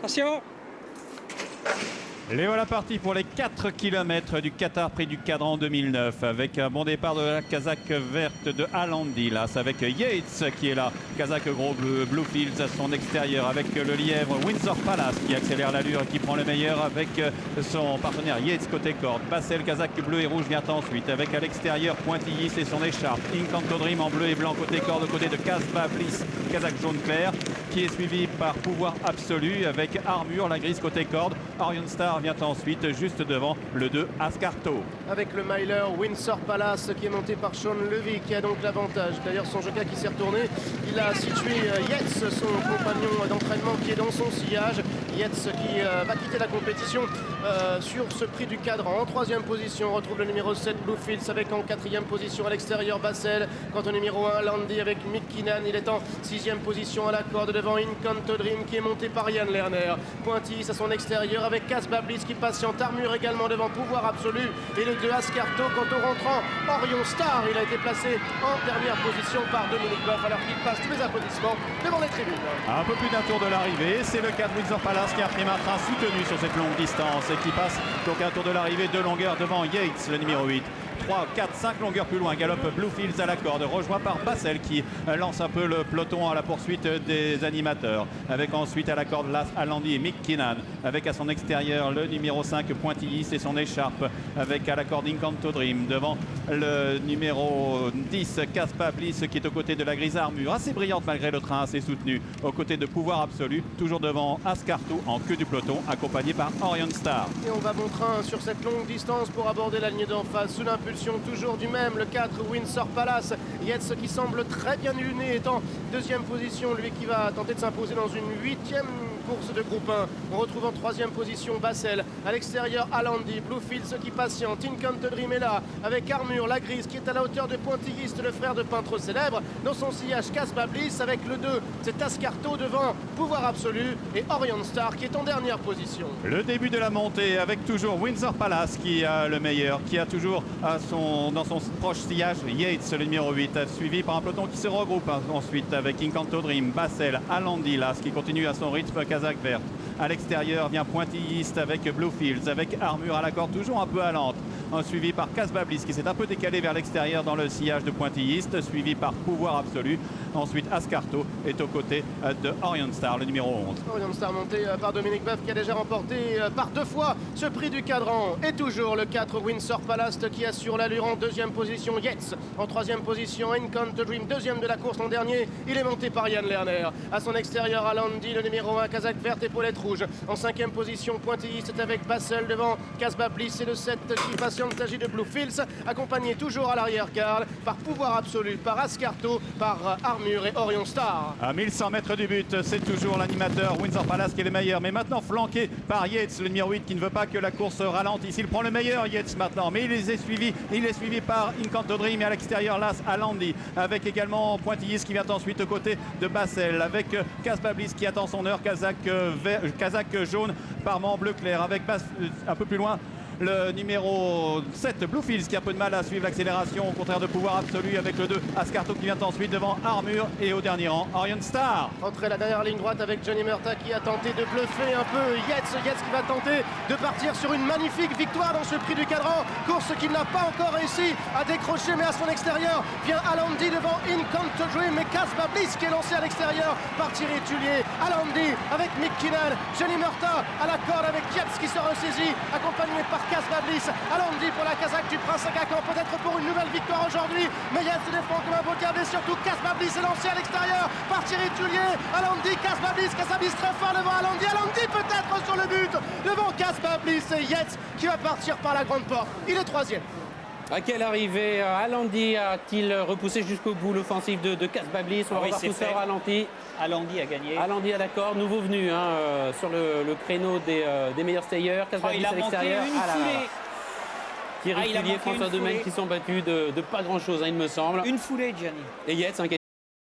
Attention. Les voilà partis pour les 4 km du Qatar Prix du Cadran 2009 avec un bon départ de la casaque verte de Alandi, là, avec Yates qui est là, casaque gros bleu, Bluefields à son extérieur avec le lièvre Windsor Palace qui accélère l'allure et qui prend le meilleur avec son partenaire Yates côté corde. Bassel, casaque bleu et rouge vient ensuite avec à l'extérieur Pointillis et son écharpe. Incanto Dream en bleu et blanc côté corde aux côtés de Casbah Bliss, casaque jaune clair qui est suivi par Pouvoir Absolu avec Armure, la grise côté corde. Orion Star vient ensuite juste devant le 2 Ascarto. Avec le miler Windsor Palace qui est monté par Sean Levy qui a donc l'avantage. D'ailleurs son jockey qui s'est retourné, il a situé Yates, son compagnon d'entraînement qui est dans son sillage. Yates qui va quitter la compétition sur ce prix du cadran. En troisième position, on retrouve le numéro 7 Bluefields avec en quatrième position à l'extérieur Bassel. Quant au numéro 1 Landy avec Mick Keenan, il est en sixième position à la corde devant Incanto Dream qui est monté par Yann Lerner. Pointillis à son extérieur avec Casbah Bliss qui patiente. Armure également devant Pouvoir Absolu et le 2 Ascarto. Quant au rentrant Orion Star, il a été placé en dernière position par Dominique Boeuf alors qu'il passe tous les applaudissements devant les tribunes. Un peu plus d'un tour de l'arrivée, c'est le 4 Windsor Palace qui a pris un train soutenu sur cette longue distance et qui passe donc un tour de l'arrivée de longueur devant Yates, le numéro 8. 3, 4, 5 longueurs plus loin, galope Bluefields à la corde, rejoint par Bassel qui lance un peu le peloton à la poursuite des animateurs. Avec ensuite à la corde Las Alandi et Mick Keenan, avec à son extérieur le numéro 5 Pointillis et son écharpe, avec à la corde Incanto Dream, devant le numéro 10 Casbah Bliss qui est aux côtés de la grise Armure, assez brillante malgré le train assez soutenu, aux côtés de Pouvoir Absolu, toujours devant Ascarto en queue du peloton, accompagné par Orion Star. Et on va bon train sur cette longue distance pour aborder la ligne d'en face sous l'impulsion toujours du même, le 4 Windsor Palace. Yates qui semble très bien luné est en deuxième position, lui qui va tenter de s'imposer dans une huitième course de groupe 1. On retrouve en troisième position Bassel, à l'extérieur Alandi, Bluefields qui patiente, Incanto Dream est là avec Armure, la grise qui est à la hauteur de Pointillis, le frère de peintre célèbre. Dans son sillage Casbah Bliss avec le 2, c'est Ascarto devant Pouvoir Absolu et Orion Star qui est en dernière position. Le début de la montée avec toujours Windsor Palace qui a le meilleur, qui a toujours dans son proche sillage Yates, le numéro 8, suivi par un peloton qui se regroupe ensuite avec Incanto Dream, Bassel, Alandi, Las qui continue à son rythme casaque verte. À l'extérieur vient Pointillis avec Bluefields, avec Armure à la corde toujours un peu allante. Suivi par Casbah Bliss qui s'est un peu décalé vers l'extérieur dans le sillage de Pointillis, suivi par Pouvoir Absolu. Ensuite, Ascarto est aux côtés de Orion Star, le numéro 11. Orion Star monté par Dominique Boeuf qui a déjà remporté par 2 fois ce prix du cadran. Et toujours le 4 Windsor Palace qui assure l'allure en deuxième position. Yates en troisième position. Incanto Dream deuxième de la course l'an dernier. Il est monté par Yann Lerner. À son extérieur, Alandi, le numéro 1, casaque verte, épaulette rouge. En cinquième position, Pointillis est avec Bassel devant Casbah Bliss et le 7 qui patiente, il s'agit de Bluefields, accompagné toujours à l'arrière Karl par Pouvoir Absolu, par Ascarto, par Armure et Orion Star. À 1100 mètres du but, c'est toujours l'animateur Windsor Palace qui est le meilleur, mais maintenant flanqué par Yates, le numéro 8 qui ne veut pas que la course ralentisse. Il prend le meilleur Yates maintenant, mais il est suivi par Incanto Dream et à l'extérieur Las Alandi, avec également Pointillis qui vient ensuite aux côtés de Bassel, avec Casbah Bliss qui attend son heure, casaque jaune, parement bleu clair, avec un peu plus loin le numéro 7 Bluefields qui a un peu de mal à suivre l'accélération au contraire de Pouvoir Absolu avec le 2 Ascarto qui vient ensuite devant Armure et au dernier rang Orion Star. Entrée la dernière ligne droite avec Johnny Murta qui a tenté de bluffer un peu Yates qui va tenter de partir sur une magnifique victoire dans ce prix du cadran, course qu'il n'a pas encore réussi à décrocher, mais à son extérieur vient Alandi devant Incanto Dream et Casbah Bliss qui est lancé à l'extérieur par Thierry Tullier. Alandi avec Mick Keenan, Johnny Murta à la corde avec Yates qui se ressaisit accompagné par Casbah Bliss. Alandi pour la casaque du Prince Agacan, peut-être pour une nouvelle victoire aujourd'hui, mais Yates se défend comme un beau diable et surtout Casbah Bliss est lancé à l'extérieur par Thierry Tullier. Alandi, Casbah Bliss très fort devant Alandi peut-être sur le but devant Casbah Bliss et Yates qui va partir par la grande porte. Il est troisième. À quelle arrivée Alandi a-t-il repoussé jusqu'au bout l'offensive de Casbah Bliss? On va voir tout ça au ralenti. Alandi a gagné. Alandi à l'accord, nouveau venu sur le créneau des meilleurs stayers. Casbah Bliss à l'extérieur. Thierry Tullier, François Domaine qui sont battus de pas grand chose, il me semble. Une foulée, Gianni. Et Yates qui